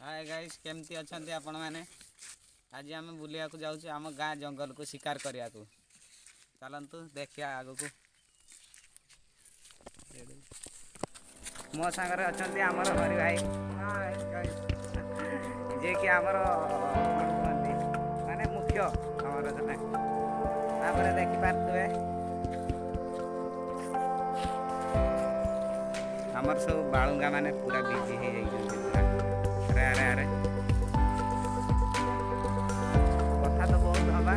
hi guys केमती अच्छे आपण मैंने आज आम बुलिया को जाऊँ आम गाँ जंगल को शिकार करने को चलतु देखिया आग को मो सांगे अच्छा आमर हरि भाई जे कि आमर माने मुख्य आमर जने देखी पारे आमर सब बालुंगा माने पूरा बिजी हो जाइए अरे अरे अरे कथा तो बहुत हवा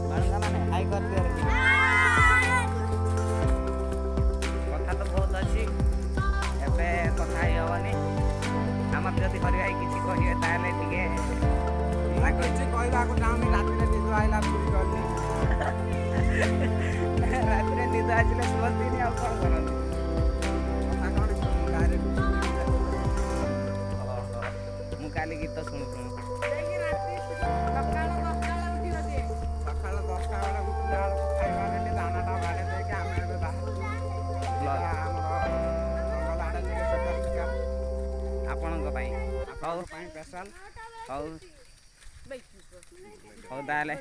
बालुंगा माने हाई कर दिया कथा तो बहुत अच्छी एबे कथा ही हवनी आमर जदि हरि भाई किछि कहिए ताले टिके किछि कहबा को नाम रात रे निद आइला पूरी करनी रात रे निद आइले सुबह दिन आ कोन करनी काली गीत शुणु आपण स्पेशल हौ ताले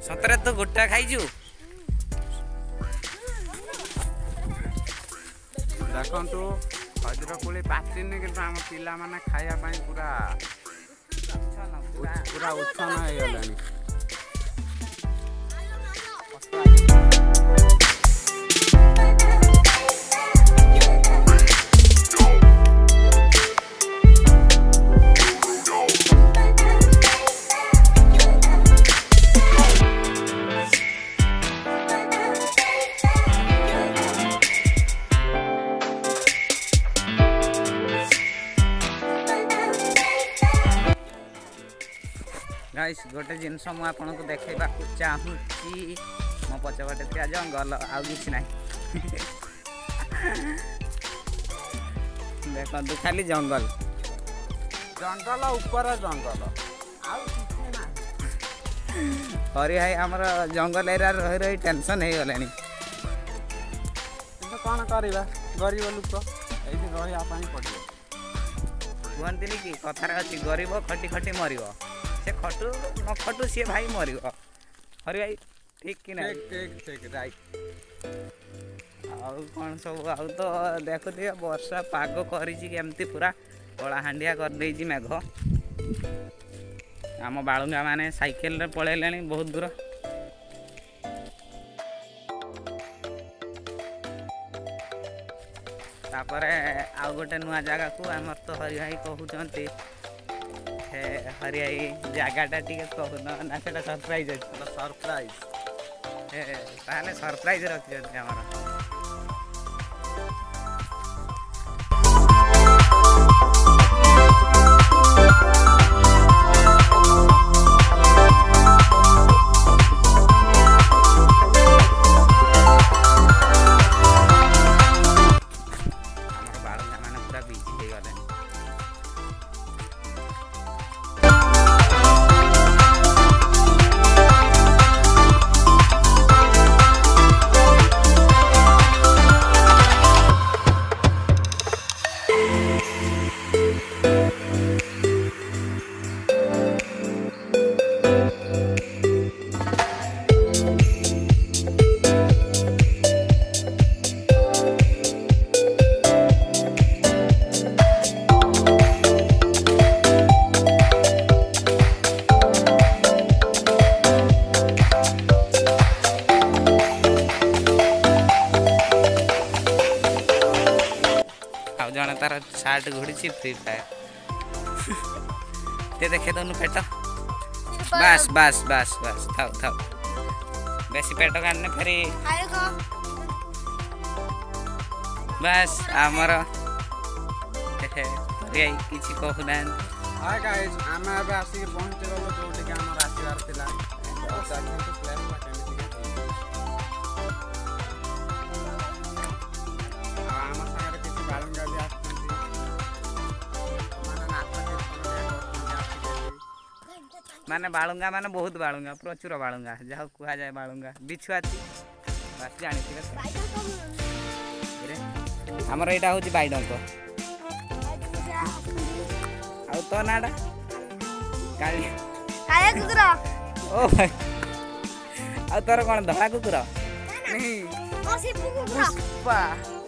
सतरे तो गोटा खाइजु देखु खजूर कोली पाचिनी कि आम पिला माने खाया पूरा पूरा उत्सन्न हो गलानी गाइस गोटे जिनस मु आपन को देखैबा चाहूँ मो पछपटे थिया जंगल आउ किछि नाही देखो खाली जंगल जंगल ऊपर जंगल हरि भाई आमर जंगल एरिया रही रही टेंशन हो गलानी कौन करवा गरीब लोक ये रहा पड़ो कहते कि कथार अच्छी गरीब खटी खटी मर से खटू न खटू सी भाई मर हरि भाई ठीक कि ना ठीक राइट आउ कौन सब आउ तो देखुए वर्षा पाग करमती पूरा कलाहांडिया कर मेघ आम बालुंगा माने साइकेल रे पलैले बहुत दूर तापरे आउ गोटे नुआ जगह को आमर तो हरि भाई कहते हरि भाई जगटा टी कहून ना से सरप्राइज अच्छे सरप्राइज ताहले सरप्राइज रखी आमर सार्ट घुड़ी फ्री फायर ते देखे दोनों पेट बस बस बस बस थाओ थाओ बेसी पेट काटने फेरी बस आमर किसी कहूना हाय गाइस आमे अब आसी पहुंचे गलो जोटी के हमर आसीबार थिला तो प्लान ला केमिति आमा सागर किसी बालंगा भी आछंती माने बालुंगा माने बहुत बालुंगा प्रचुर बालुंगा जहाँ कहा जाए बालुंगा बिछुआती बस जानी आमर यहाँ हूँ बैडंक आ तो नाटा ओ भाई आ तोर कौन धड़ा कुकुर पुष्पा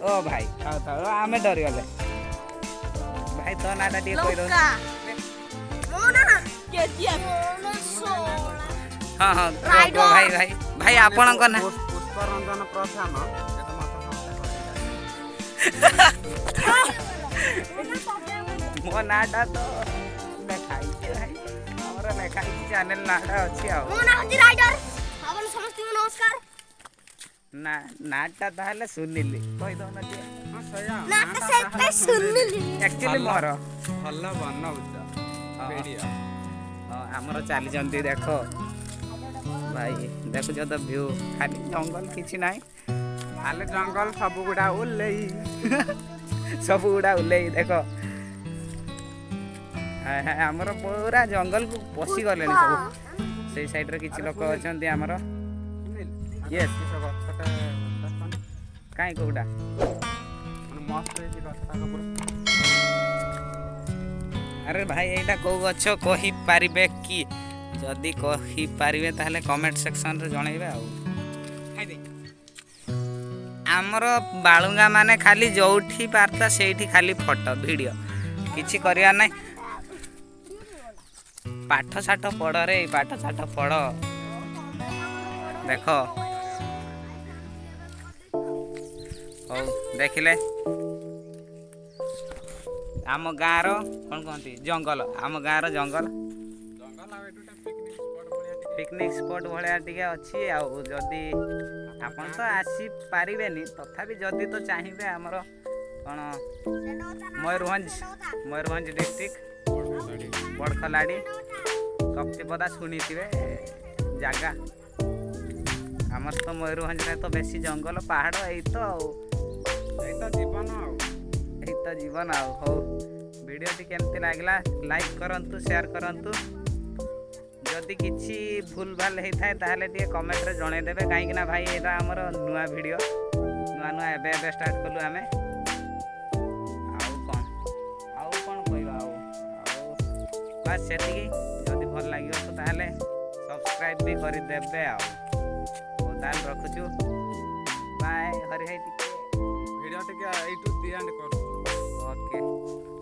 ओ भाई आमे डरी गले भाई तो नाटा टी कह दो हाँ हाँ भाई भाई भाई आपण को ना पुष्परंजन प्रधान मो नाटा तो देखाई भाई हमर लेखाई चैनल नाटा अछि आ मो ना हजी राइडर आपन समस्त को नमस्कार ना नाटा ताले सुनिली कहि दो ना जे हां सया नाटा से सुनिली एक्चुअली मोर हल्ला बनाउछ वीडियो हमर चाली जंती देखो भाई देखो जो तो व्यू खाली जंगल किछि नाही खाली जंगल सब गुडा उल्लेई सब गुडा उल्लेई देखो हमर पूरा जंगल को पसी गले सब से साइड रे किछि लोक अछंती हमर यस काई कोडा मस्त रे गछटा को अरे भाई एटा को गछ कहि पारिबे कि जदी कहि पारिबे ताहले कमेंट सेक्शन रे जणाइबे आ खाइ दे हमर बालुंगा माने खाली जोठी पारता सेठी खाली फोटो वीडियो किछि करिया नै पाठ साठ पढ़ रे पाठ साठ पढ़ देखो ओ देखिले आम गाँव कौन कहती जंगल आम गाँव जंगल पिकनिक स्पॉट भाया टे अच्छी आदि आपन तो आसी पारिबेनी तथापि जदि तो चाहिए आमर कौन मयूरभंज डिस्ट्रिक्ट बड़खलाड़ी कप्तिपदा शुणी थे जगह आमर तो मयूरभंज में तो बेसी जंगल पहाड़ यही तो जीवन आ हो वीडियो टी केमती लागला लाइक करंतु शेयर करंतु जदि किछि भूल भाल होता है ताहले टी कमेंट रे जणे देबे काहे कि ना भाई एटा हमर नुआ वीडियो नुआ एबे स्टार्ट कलु आमे आउ कोन कहबा बस सेति जदि भल लागियो तो ताहले सब्सक्राइब भी करि देबे आ ताल रखुछु बाय हरि हाई टिके वीडियो टिके एटू दी एंड कर ओके